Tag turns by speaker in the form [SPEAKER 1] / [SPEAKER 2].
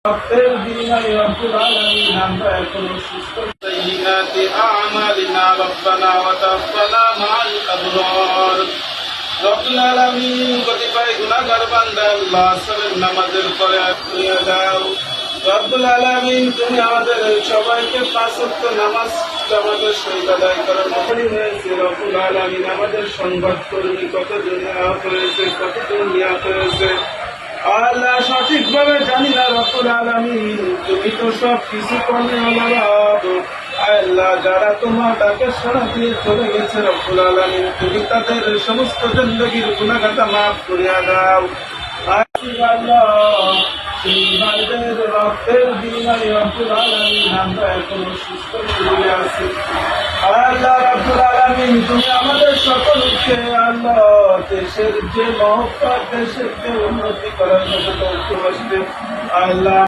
[SPEAKER 1] রব্বের বিনিময়ে রব্বুল আলামিন আমরা এখনো সুস্থ সাইয়্যিআতি আ'মালিনা রব্বানা ওয়া তাওফানা মা'আল আবরার। রব্বুল আলামিন কতিপয় গুনাহগার বান্দা আল্লাহ আসরের নামাজের পরে আত্মীয় দাও। রব্বুল আলামিন তুমি আমাদের সবাইকে পাঁচ ওয়াক্ত নামাজ জামাতের সহিত আদায় করার মতই হয়েছে। রব্বুল আলামিন আমাদের সংবাদকর্মী কতজন আহত হয়েছে, কতজন নিহত হয়েছে আল্লাহ সঠিকভাবে জানি না। রব্বুল আলামিন তুমি তো সব কিছু কর্মে আলাপ আল্লাহ, যারা তোমার ডাকে সাড়া দিয়ে চলে গেছে রব্বুল আলামিন তুমি তাদের সমস্ত জিন্দেগীর গুনাহগাতা মাফ করিয়া দাও। আল্লাহ সেই ভাইদের রক্তের বিনিময়ে রব্বুল আলামিন আমরা এখনো সুস্থ হয়ে আছি। আল্লাহ রব্বুল আলামিন তুমি আমাদের সকলকে আল্লাহ দেশের যে মহব্বত, দেশের যে উন্নতি করার জন্য আল্লাহ